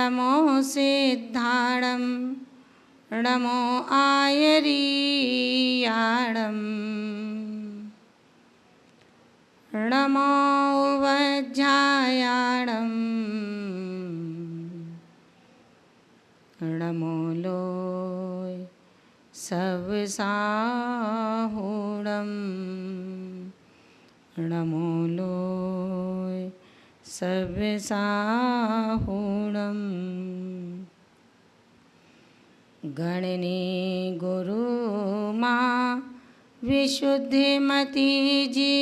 नमो सिद्धाणं नमो आयरीयाणं नमो वज्रायाणं नमो लोय सवसाहूणं नमो लोय सवसाहूणं गणनी गुरु माँ विशुद्धिमती जी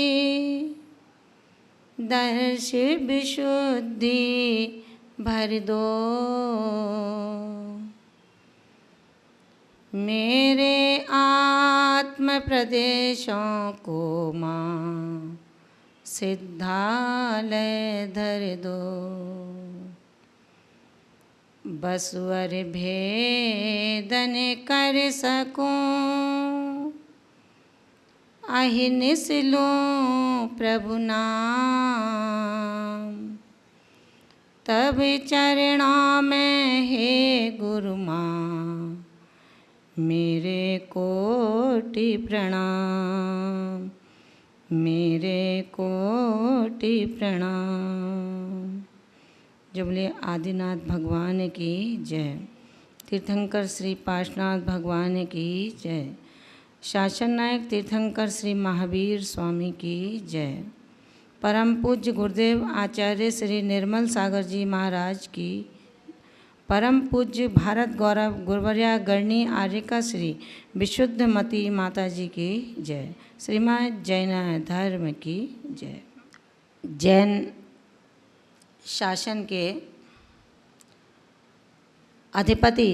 दर्श विशुद्धि भर दो मेरे आत्म प्रदेशों को माँ सिद्धालय धर दो बसवर भेदन कर सकूं अहिनिस लूं प्रभु नाम तब चरणों में हे गुरु माँ मेरे कोटि प्रणाम मेरे कोटि प्रणाम। जो बोले आदिनाथ भगवान की जय। तीर्थंकर श्री पार्श्वनाथ भगवान की जय। शासन नायक तीर्थंकर श्री महावीर स्वामी की जय। परम पूज्य गुरुदेव आचार्य श्री निर्मल सागर जी महाराज की। परम पूज्य भारत गौरव गुरुवर्या गणनी आर्यका श्री विशुद्धमती माता जी की जय। श्रीमद् जैन धर्म की जय। जैन शासन के अधिपति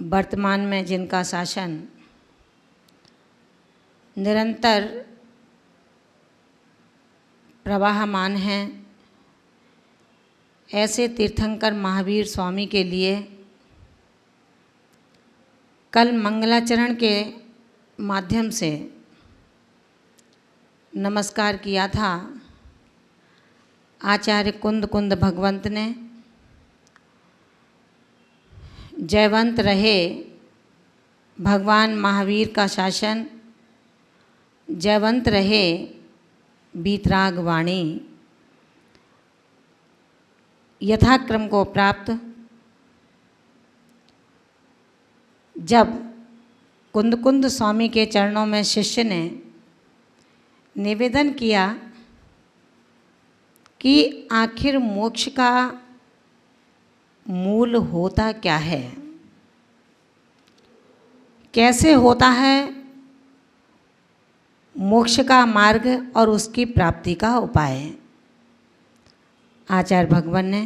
वर्तमान में जिनका शासन निरंतर प्रवाहमान है, ऐसे तीर्थंकर महावीर स्वामी के लिए कल मंगलाचरण के माध्यम से नमस्कार किया था आचार्य कुंद कुंद भगवंत ने। जयवंत रहे भगवान महावीर का शासन, जयवंत रहे बीतराग वाणी। यथाक्रम को प्राप्त जब कुंद कुंद स्वामी के चरणों में शिष्य ने निवेदन किया कि आखिर मोक्ष का मूल होता क्या है, कैसे होता है मोक्ष का मार्ग और उसकी प्राप्ति का उपाय, आचार्य भगवान ने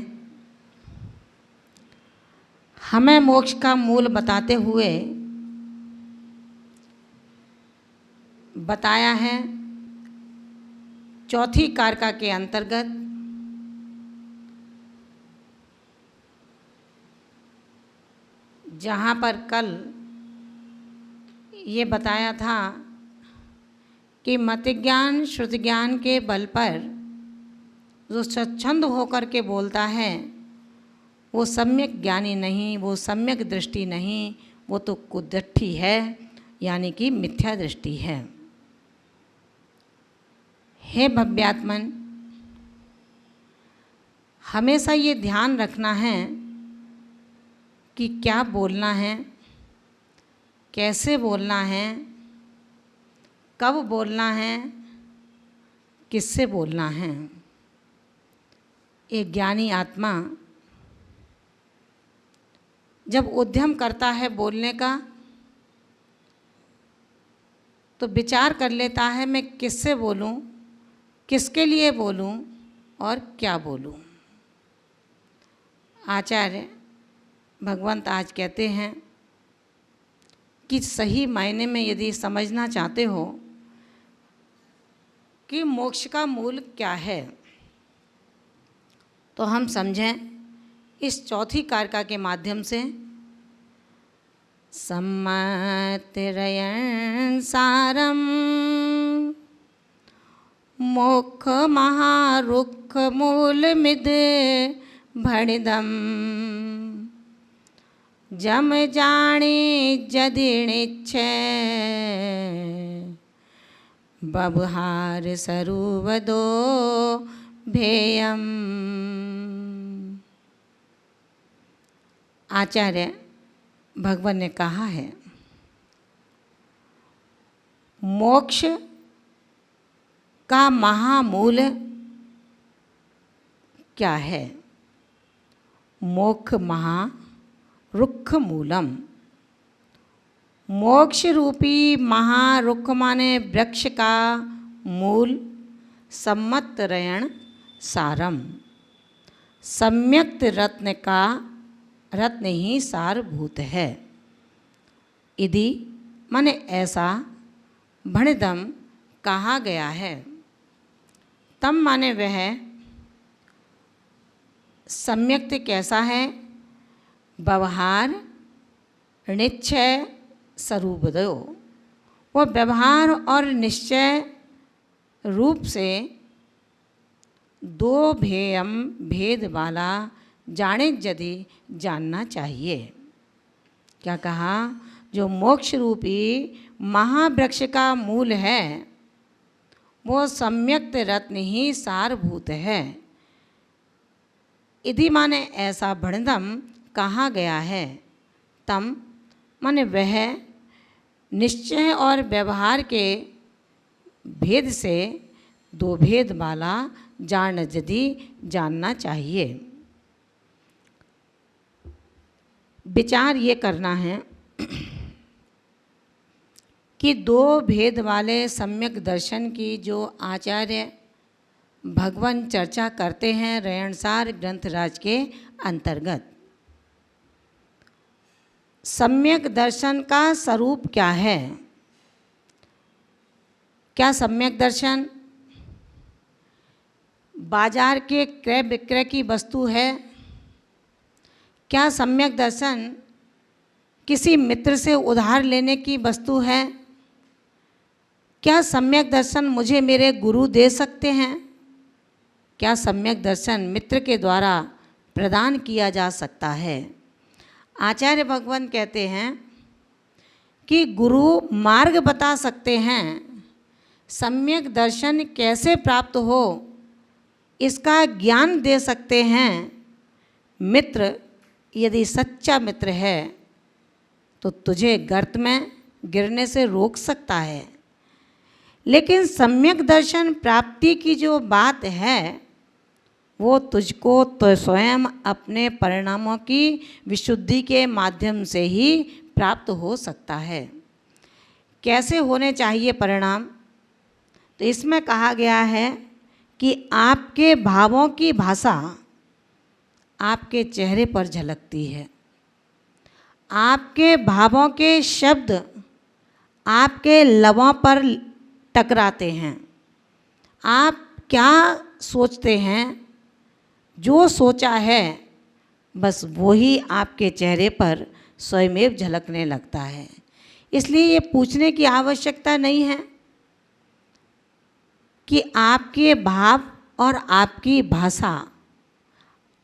हमें मोक्ष का मूल बताते हुए बताया है चौथी कारका के अंतर्गत जहाँ पर कल ये बताया था कि मत ज्ञान श्रुति ज्ञान के बल पर जो स्वच्छंद होकर के बोलता है वो सम्यक ज्ञानी नहीं, वो सम्यक दृष्टि नहीं, वो तो कुदृष्टि है, यानी कि मिथ्या दृष्टि है। हे भव्यात्मन, हमेशा ये ध्यान रखना है कि क्या बोलना है, कैसे बोलना है, कब बोलना है, किससे बोलना है। एक ज्ञानी आत्मा जब उद्यम करता है बोलने का तो विचार कर लेता है मैं किससे बोलूं, किसके लिए बोलूं और क्या बोलूं। आचार्य भगवंत आज कहते हैं कि सही मायने में यदि समझना चाहते हो कि मोक्ष का मूल क्या है तो हम समझें इस चौथी कारका के माध्यम से। सम्मतिरयण सारम मोक्ष महारुख मूल मिद भणिदम जम जाने जदिणिच्छे बबहार सरूवदो भेयम। आचार्य भगवान ने कहा है, मोक्ष का महामूल क्या है? मोक्ष महा रुक्ष मूलम। मोक्ष रूपी महारुक्ष माने वृक्ष का मूल सम्मत रयण सारम। सम्यक्त रत्न का रत्न ही सारभूत है। यदि माने ऐसा भणिदम कहा गया है। तम माने वह सम्यक्त कैसा है? व्यवहार निश्चय स्वरूपदयो, वो व्यवहार और निश्चय रूप से दो भेयम भेद वाला जाने यदि जानना चाहिए। क्या कहा? जो मोक्ष रूपी महावृक्ष का मूल है वो सम्यक्त रत्न ही सारभूत है। यदि माने ऐसा भणिदम कहा गया है। तम माने वह निश्चय और व्यवहार के भेद से दो भेद वाला जान यदि जानना चाहिए। विचार ये करना है कि दो भेद वाले सम्यक दर्शन की जो आचार्य भगवान चर्चा करते हैं रयणसार ग्रंथराज के अंतर्गत, सम्यक दर्शन का स्वरूप क्या है? क्या सम्यक दर्शन बाजार के क्रय विक्रय की वस्तु है? क्या सम्यक दर्शन किसी मित्र से उधार लेने की वस्तु है? क्या सम्यक दर्शन मुझे मेरे गुरु दे सकते हैं? क्या सम्यक दर्शन मित्र के द्वारा प्रदान किया जा सकता है? आचार्य भगवान कहते हैं कि गुरु मार्ग बता सकते हैं। सम्यक दर्शन कैसे प्राप्त हो इसका ज्ञान दे सकते हैं। मित्र यदि सच्चा मित्र है तो तुझे गर्त में गिरने से रोक सकता है। लेकिन सम्यक दर्शन प्राप्ति की जो बात है वो तुझको तो स्वयं अपने परिणामों की विशुद्धि के माध्यम से ही प्राप्त हो सकता है। कैसे होने चाहिए परिणाम? तो इसमें कहा गया है कि आपके भावों की भाषा आपके चेहरे पर झलकती है। आपके भावों के शब्द आपके लबों पर टकराते हैं। आप क्या सोचते हैं, जो सोचा है बस वही आपके चेहरे पर स्वयमेव झलकने लगता है। इसलिए ये पूछने की आवश्यकता नहीं है कि आपके भाव और आपकी भाषा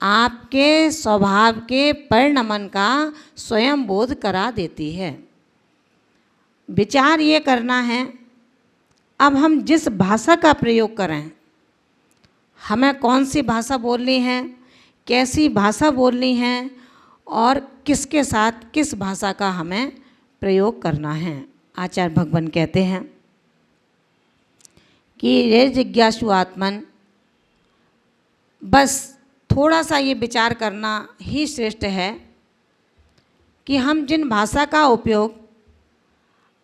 आपके स्वभाव के परिणमन का स्वयं बोध करा देती है। विचार ये करना है, अब हम जिस भाषा का प्रयोग करें, हमें कौन सी भाषा बोलनी है, कैसी भाषा बोलनी है और किसके साथ किस भाषा का हमें प्रयोग करना है। आचार्य भगवान कहते हैं कि रे जिज्ञासु आत्मन, बस थोड़ा सा ये विचार करना ही श्रेष्ठ है कि हम जिन भाषा का उपयोग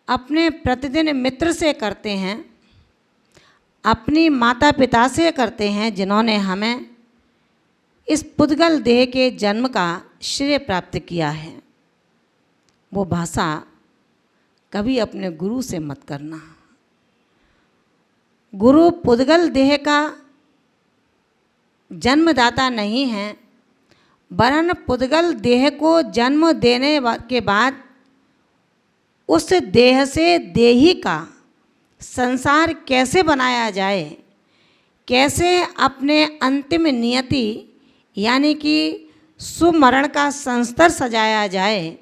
अपने प्रतिदिन मित्र से करते हैं, अपनी माता पिता से करते हैं, जिन्होंने हमें इस पुद्गल देह के जन्म का श्रेय प्राप्त किया है, वो भाषा कभी अपने गुरु से मत करना। गुरु पुद्गल देह का जन्मदाता नहीं है, वरन पुद्गल देह को जन्म देने के बाद उस देह से देही का संसार कैसे बनाया जाए, कैसे अपने अंतिम नियति यानी कि सुमरण का संस्तर सजाया जाए,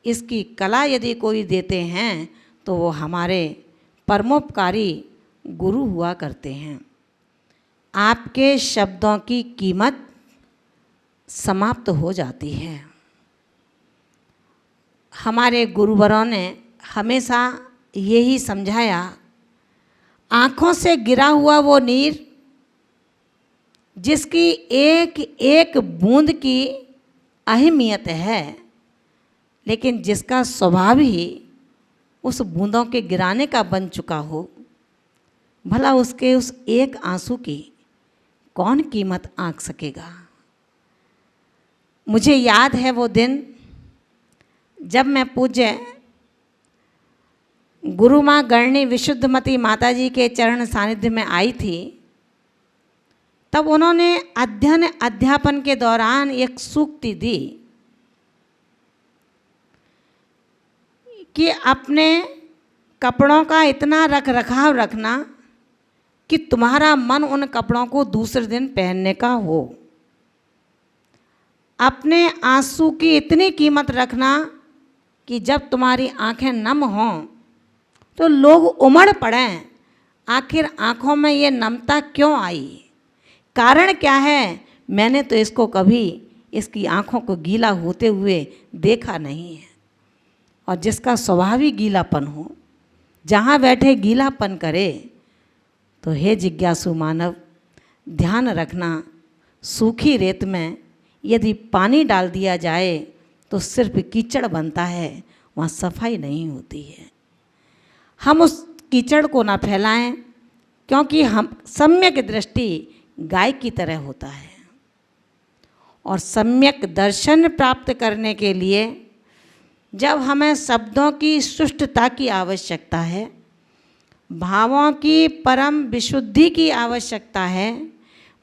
इसकी कला यदि कोई देते हैं तो वो हमारे परमोपकारी गुरु हुआ करते हैं। आपके शब्दों की कीमत समाप्त हो जाती है। हमारे गुरुवरों ने हमेशा यही समझाया, आँखों से गिरा हुआ वो नीर जिसकी एक एक बूंद की अहमियत है, लेकिन जिसका स्वभाव ही उस बूंदों के गिराने का बन चुका हो, भला उसके उस एक आंसू की कौन कीमत आंक सकेगा। मुझे याद है वो दिन जब मैं पूज्य गुरु माँ गणनी विशुद्धमती माता जी के चरण सानिध्य में आई थी। तब उन्होंने अध्ययन अध्यापन के दौरान एक सूक्ति दी कि अपने कपड़ों का इतना रख रखाव रखना कि तुम्हारा मन उन कपड़ों को दूसरे दिन पहनने का हो। अपने आंसू की इतनी कीमत रखना कि जब तुम्हारी आंखें नम हों तो लोग उमड़ पड़ें, आखिर आंखों में ये नमता क्यों आई, कारण क्या है। मैंने तो इसको कभी इसकी आंखों को गीला होते हुए देखा नहीं है। और जिसका स्वभाव ही गीलापन हो, जहाँ बैठे गीलापन करे, तो हे जिज्ञासु मानव ध्यान रखना, सूखी रेत में यदि पानी डाल दिया जाए तो सिर्फ कीचड़ बनता है, वहाँ सफाई नहीं होती है। हम उस कीचड़ को ना फैलाएं, क्योंकि हम सम्यक दृष्टि गाय की तरह होता है। और सम्यक दर्शन प्राप्त करने के लिए जब हमें शब्दों की सुष्ठुता की आवश्यकता है, भावों की परम विशुद्धि की आवश्यकता है,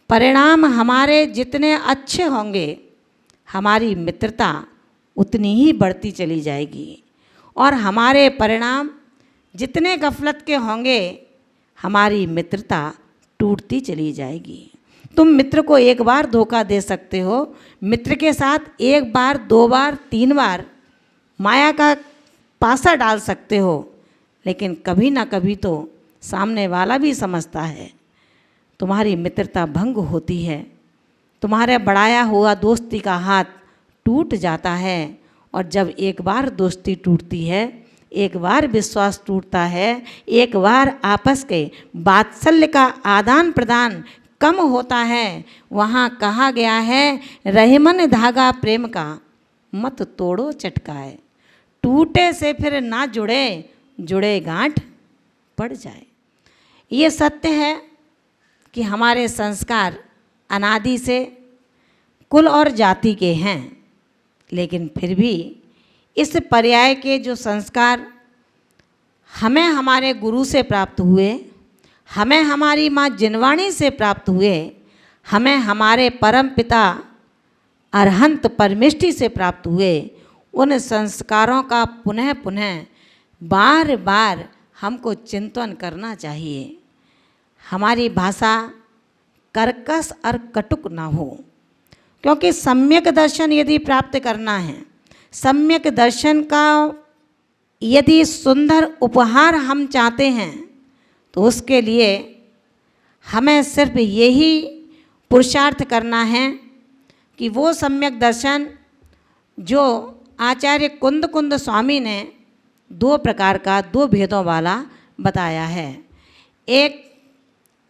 परिणाम हमारे जितने अच्छे होंगे हमारी मित्रता उतनी ही बढ़ती चली जाएगी, और हमारे परिणाम जितने गफलत के होंगे हमारी मित्रता टूटती चली जाएगी। तुम मित्र को एक बार धोखा दे सकते हो, मित्र के साथ एक बार, दो बार, तीन बार माया का पासा डाल सकते हो, लेकिन कभी ना कभी तो सामने वाला भी समझता है तुम्हारी मित्रता भंग होती है, तुम्हारे बढ़ाया हुआ दोस्ती का हाथ टूट जाता है। और जब एक बार दोस्ती टूटती है, एक बार विश्वास टूटता है, एक बार आपस के वात्सल्य का आदान प्रदान कम होता है, वहाँ कहा गया है रहीमन धागा प्रेम का मत तोड़ो चटकाए, टूटे से फिर ना जुड़े, जुड़े गांठ पड़ जाए। ये सत्य है कि हमारे संस्कार अनादि से कुल और जाति के हैं, लेकिन फिर भी इस पर्याय के जो संस्कार हमें हमारे गुरु से प्राप्त हुए, हमें हमारी माँ जिनवाणी से प्राप्त हुए, हमें हमारे परम पिता अरहंत परमेष्टि से प्राप्त हुए, उन संस्कारों का पुनः पुनः बार बार हमको चिंतन करना चाहिए। हमारी भाषा कर्कश और कटुक ना हो, क्योंकि सम्यक दर्शन यदि प्राप्त करना है, सम्यक दर्शन का यदि सुंदर उपहार हम चाहते हैं, तो उसके लिए हमें सिर्फ यही पुरुषार्थ करना है कि वो सम्यक दर्शन जो आचार्य कुंद कुंद स्वामी ने दो प्रकार का, दो भेदों वाला बताया है, एक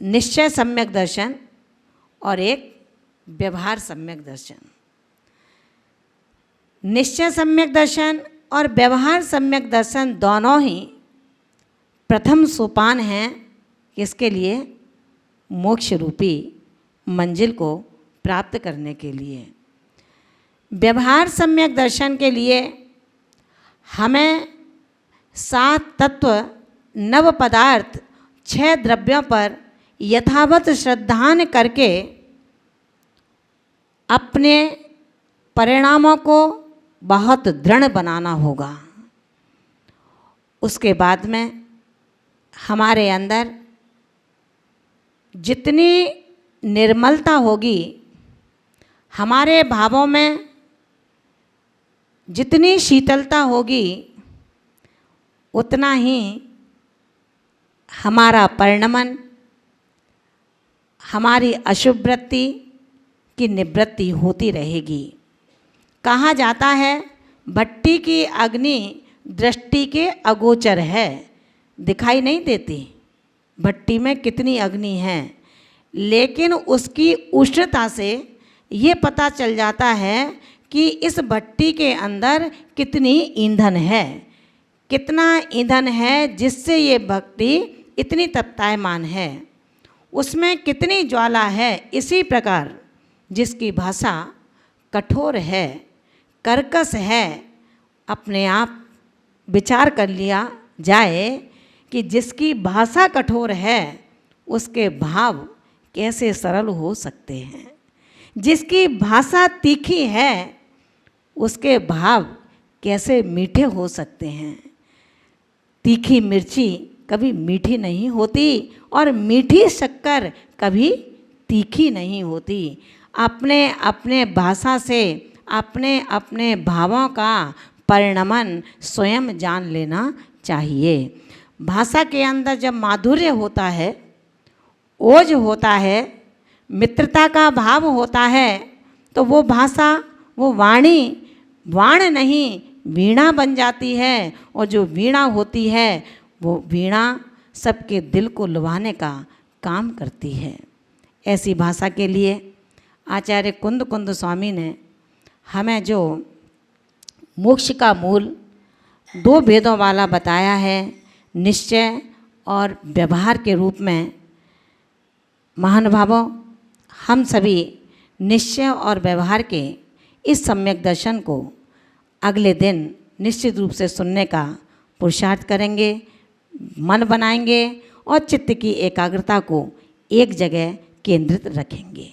निश्चय सम्यक दर्शन और एक व्यवहार सम्यक दर्शन। निश्चय सम्यक दर्शन और व्यवहार सम्यक दर्शन दोनों ही प्रथम सोपान हैं इसके लिए मोक्ष रूपी मंजिल को प्राप्त करने के लिए। व्यवहार सम्यक दर्शन के लिए हमें 7 तत्व, नव पदार्थ, 6 द्रव्यों पर यथावत श्रद्धान करके अपने परिणामों को बहुत दृढ़ बनाना होगा। उसके बाद में हमारे अंदर जितनी निर्मलता होगी, हमारे भावों में जितनी शीतलता होगी उतना ही हमारा परिणमन, हमारी अशुभ वृत्ति की निवृत्ति होती रहेगी। कहा जाता है भट्टी की अग्नि दृष्टि के अगोचर है, दिखाई नहीं देती भट्टी में कितनी अग्नि है, लेकिन उसकी उष्णता से ये पता चल जाता है कि इस भट्टी के अंदर कितनी ईंधन है, कितना ईंधन है जिससे ये भट्टी इतनी तप्तायमान है, उसमें कितनी ज्वाला है। इसी प्रकार जिसकी भाषा कठोर है, कर्कश है, अपने आप विचार कर लिया जाए कि जिसकी भाषा कठोर है उसके भाव कैसे सरल हो सकते हैं, जिसकी भाषा तीखी है उसके भाव कैसे मीठे हो सकते हैं। तीखी मिर्ची कभी मीठी नहीं होती और मीठी शक्कर कभी तीखी नहीं होती। अपने अपने भाषा से अपने अपने भावों का परिणमन स्वयं जान लेना चाहिए। भाषा के अंदर जब माधुर्य होता है, ओज होता है, मित्रता का भाव होता है, तो वो भाषा, वो वाणी वाण नहीं वीणा बन जाती है। और जो वीणा होती है वो वीणा सबके दिल को लुभाने का काम करती है। ऐसी भाषा के लिए आचार्य कुंद कुंद स्वामी ने हमें जो मोक्ष का मूल 2 भेदों वाला बताया है, निश्चय और व्यवहार के रूप में। महानुभावों, हम सभी निश्चय और व्यवहार के इस सम्यक दर्शन को अगले दिन निश्चित रूप से सुनने का पुरुषार्थ करेंगे, मन बनाएंगे और चित्त की एकाग्रता को एक जगह केंद्रित रखेंगे।